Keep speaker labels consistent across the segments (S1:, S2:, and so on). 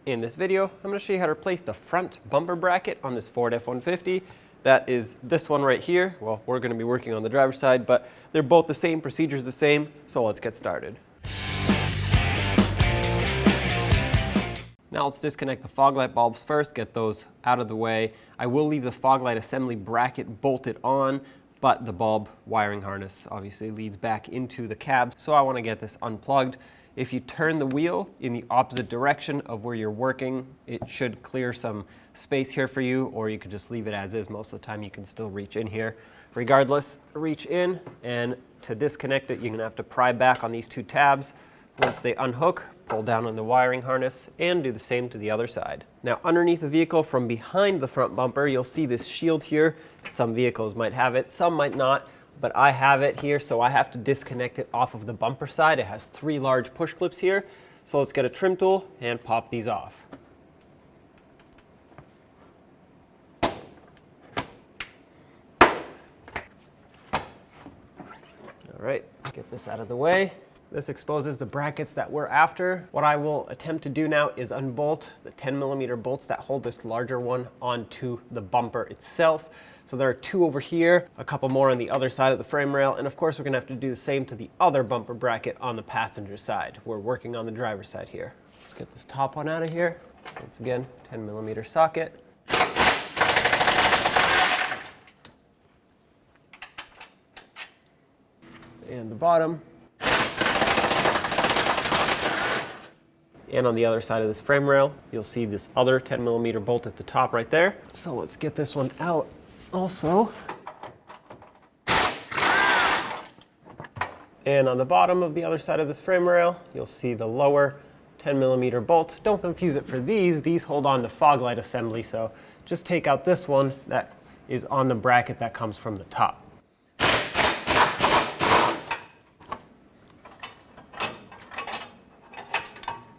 S1: In this video, I'm going to show you how to replace the front bumper bracket on this Ford F-150. That is this one right here. Well, we're going to be working on the driver's side, but they're both the same, procedure's the same, so let's get started. Now let's disconnect the fog light bulbs first, get those out of the way. I will leave the fog light assembly bracket bolted on, but the bulb wiring harness obviously leads back into the cab, so I want to get this unplugged. If you turn the wheel in the opposite direction of where you're working, it should clear some space here for you, or you could just leave it as is. Most of the time you can still reach in here. Regardless, reach in, and to disconnect it, you're going to have to pry back on these two tabs. Once they unhook, pull down on the wiring harness and do the same to the other side. Now underneath the vehicle from behind the front bumper, you'll see this shield here. Some vehicles might have it, some might not. But I have it here, so I have to disconnect it off of the bumper side. It has 3 large push clips here. So let's get a trim tool and pop these off. All right, get this out of the way. This exposes the brackets that we're after. What I will attempt to do now is unbolt the 10mm bolts that hold this larger one onto the bumper itself. So there are 2 over here, a couple more on the other side of the frame rail, and of course we're gonna have to do the same to the other bumper bracket on the passenger side. We're working on the driver's side here. Let's get this top one out of here. Once again, 10mm socket. And the bottom. And on the other side of this frame rail, you'll see this other 10mm bolt at the top right there. So let's get this one out also. And on the bottom of the other side of this frame rail, you'll see the lower 10mm bolt. Don't confuse it for these hold on to fog light assembly, so just take out this one that is on the bracket that comes from the top.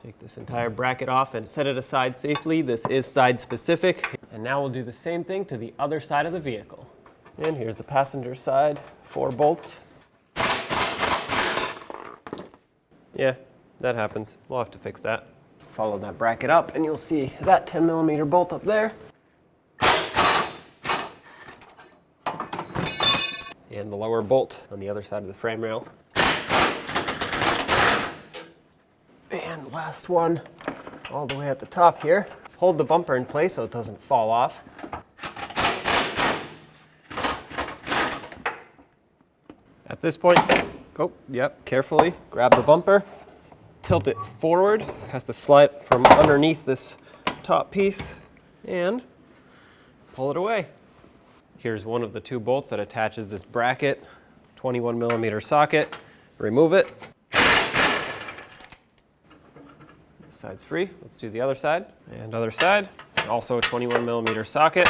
S1: Take this entire bracket off and set it aside safely. This is side specific. And now we'll do the same thing to the other side of the vehicle. And here's the passenger side, 4 bolts. Yeah, that happens. We'll have to fix that. Follow that bracket up and you'll see that 10mm bolt up there. And the lower bolt on the other side of the frame rail. And last one, all the way at the top here. Hold the bumper in place so it doesn't fall off. At this point, carefully grab the bumper, tilt it forward. It has to slide from underneath this top piece and pull it away. Here's one of the 2 bolts that attaches this bracket, 21mm socket. Remove it. Side's free. Let's do the other side. And other side, also a 21mm socket.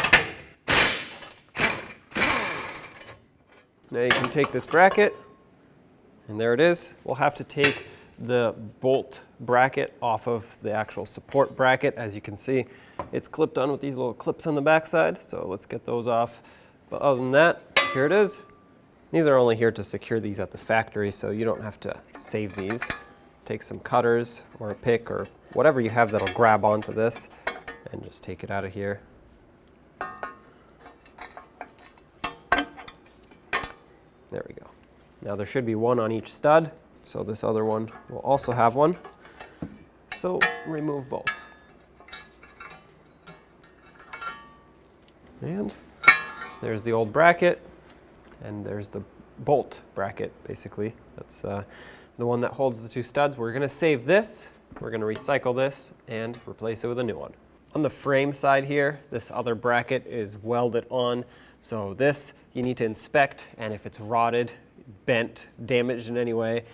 S1: Now you can take this bracket, and there it is. We'll have to take the bolt bracket off of the actual support bracket. As you can see, it's clipped on with these little clips on the back side, so let's get those off. But other than that, here it is. These are only here to secure these at the factory, so you don't have to save these. Take some cutters or a pick or whatever you have that'll grab onto this and just take it out of here. There we go. Now there should be one on each stud, so this other one will also have one. So remove both. And there's the old bracket, and there's the bolt bracket, basically. That's the one that holds the 2 studs. We're going to save this, we're going to recycle this, and replace it with a new one. On the frame side here, this other bracket is welded on, so this you need to inspect, and if it's rotted, bent, damaged in any way,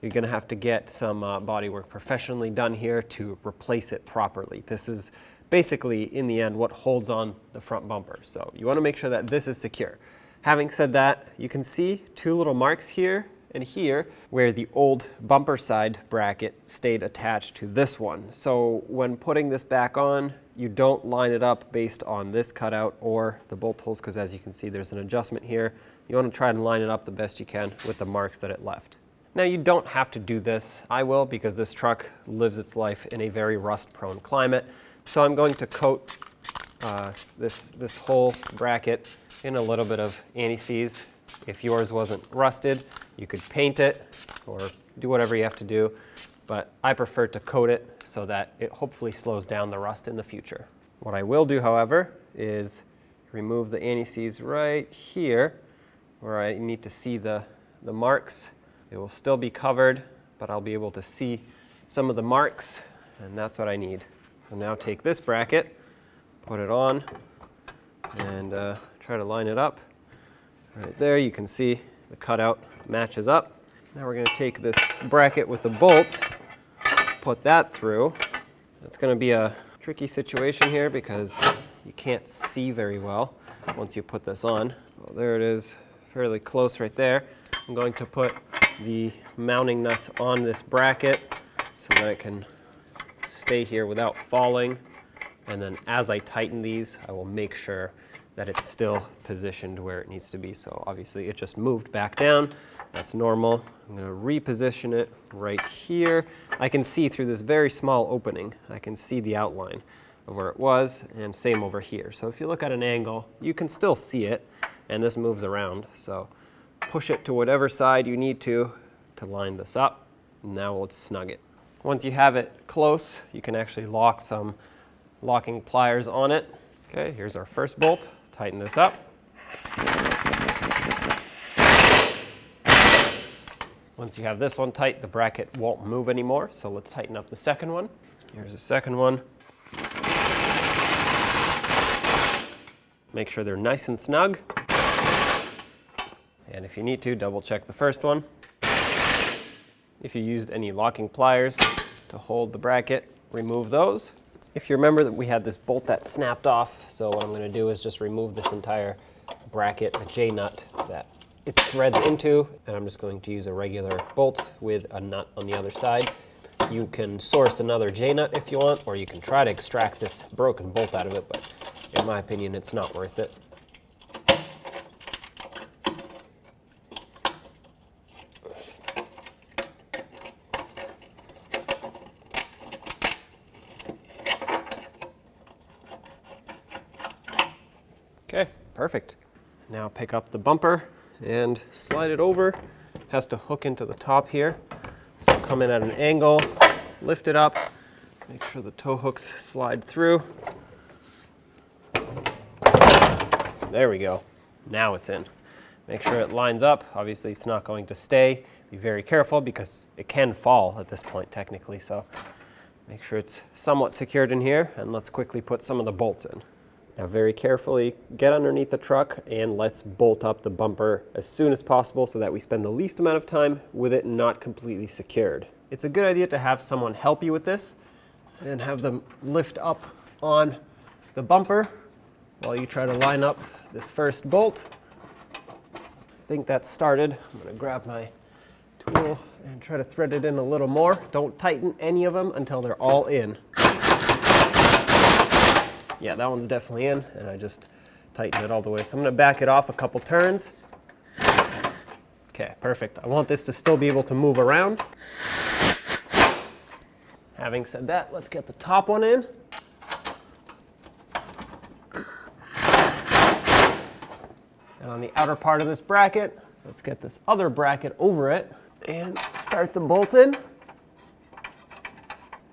S1: you're going to have to get some bodywork professionally done here to replace it properly. This is basically, in the end, what holds on the front bumper, so you want to make sure that this is secure. Having said that, you can see 2 little marks here and here where the old bumper side bracket stayed attached to this one. So when putting this back on, you don't line it up based on this cutout or the bolt holes, because as you can see there's an adjustment here. You want to try and line it up the best you can with the marks that it left. Now you don't have to do this. I will, because this truck lives its life in a very rust-prone climate. So I'm going to coat this whole bracket in a little bit of anti-seize. If yours wasn't rusted, you could paint it or do whatever you have to do, but I prefer to coat it so that it hopefully slows down the rust in the future. What I will do, however, is remove the anti-seize right here where I need to see the marks. It will still be covered, but I'll be able to see some of the marks, and that's what I need. So now take this bracket, put it on, and try to line it up. Right there, you can see the cutout matches up. Now we're going to take this bracket with the bolts, put that through. It's going to be a tricky situation here because you can't see very well once you put this on. Well, there it is, fairly close right there. I'm going to put the mounting nuts on this bracket so that it can stay here without falling. And then as I tighten these, I will make sure that it's still positioned where it needs to be. So obviously it just moved back down. That's normal. I'm going to reposition it right here. I can see through this very small opening. I can see the outline of where it was, and same over here. So if you look at an angle, you can still see it, and this moves around. So push it to whatever side you need to line this up. Now let's snug it. Once you have it close, you can actually lock some locking pliers on it. Okay, here's our first bolt. Tighten this up. Once you have this one tight, the bracket won't move anymore. So let's tighten up the second one. Here's the second one. Make sure they're nice and snug. And if you need to, double check the first one. If you used any locking pliers to hold the bracket, remove those. If you remember that we had this bolt that snapped off, so what I'm going to do is just remove this entire bracket, a J-nut that it threads into, and I'm just going to use a regular bolt with a nut on the other side. You can source another J-nut if you want, or you can try to extract this broken bolt out of it, but in my opinion, it's not worth it. Okay, perfect. Now pick up the bumper and slide it over. It has to hook into the top here. So come in at an angle, lift it up, make sure the tow hooks slide through. There we go. Now it's in. Make sure it lines up. Obviously it's not going to stay. Be very careful because it can fall at this point technically. So make sure it's somewhat secured in here, and let's quickly put some of the bolts in. Now very carefully get underneath the truck and let's bolt up the bumper as soon as possible so that we spend the least amount of time with it not completely secured. It's a good idea to have someone help you with this and have them lift up on the bumper while you try to line up this first bolt. I think that's started. I'm going to grab my tool and try to thread it in a little more. Don't tighten any of them until they're all in. Yeah, that one's definitely in, and I just tightened it all the way. So I'm going to back it off a couple turns. Okay, perfect. I want this to still be able to move around. Having said that, let's get the top one in. And on the outer part of this bracket, let's get this other bracket over it and start the bolt in.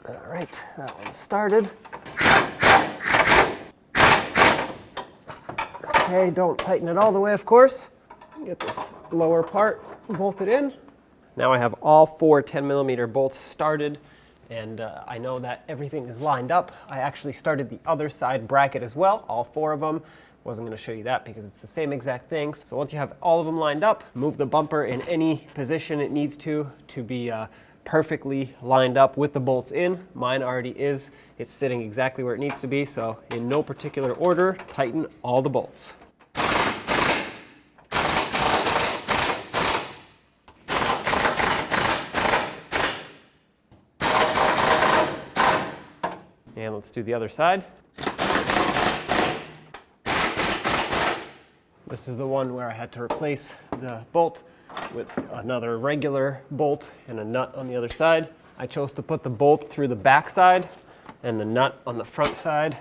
S1: All right, that one's started. Okay, don't tighten it all the way, of course. Get this lower part bolted in. Now I have all 4 10mm bolts started, and I know that everything is lined up. I actually started the other side bracket as well, all 4 of them. Wasn't going to show you that because it's the same exact thing. So once you have all of them lined up, move the bumper in any position it needs to be perfectly lined up with the bolts in. Mine already is. It's sitting exactly where it needs to be, so in no particular order, tighten all the bolts. And let's do the other side. This is the one where I had to replace the bolt with another regular bolt and a nut on the other side. I chose to put the bolt through the back side and the nut on the front side.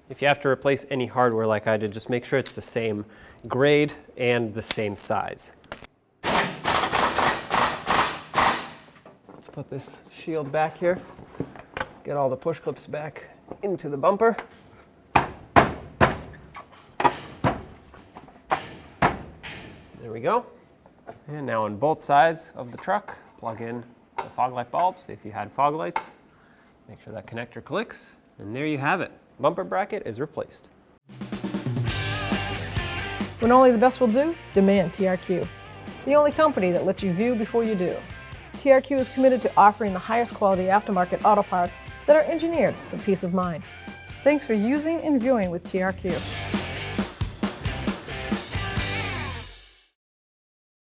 S1: If you have to replace any hardware like I did, just make sure it's the same grade and the same size. Let's put this shield back here. Get all the push clips back into the bumper. There we go. And now on both sides of the truck, plug in the fog light bulbs if you had fog lights. Make sure that connector clicks, and there you have it. Bumper bracket is replaced.
S2: When only the best will do, demand TRQ. The only company that lets you view before you do. TRQ is committed to offering the highest quality aftermarket auto parts that are engineered for peace of mind. Thanks for using and viewing with TRQ.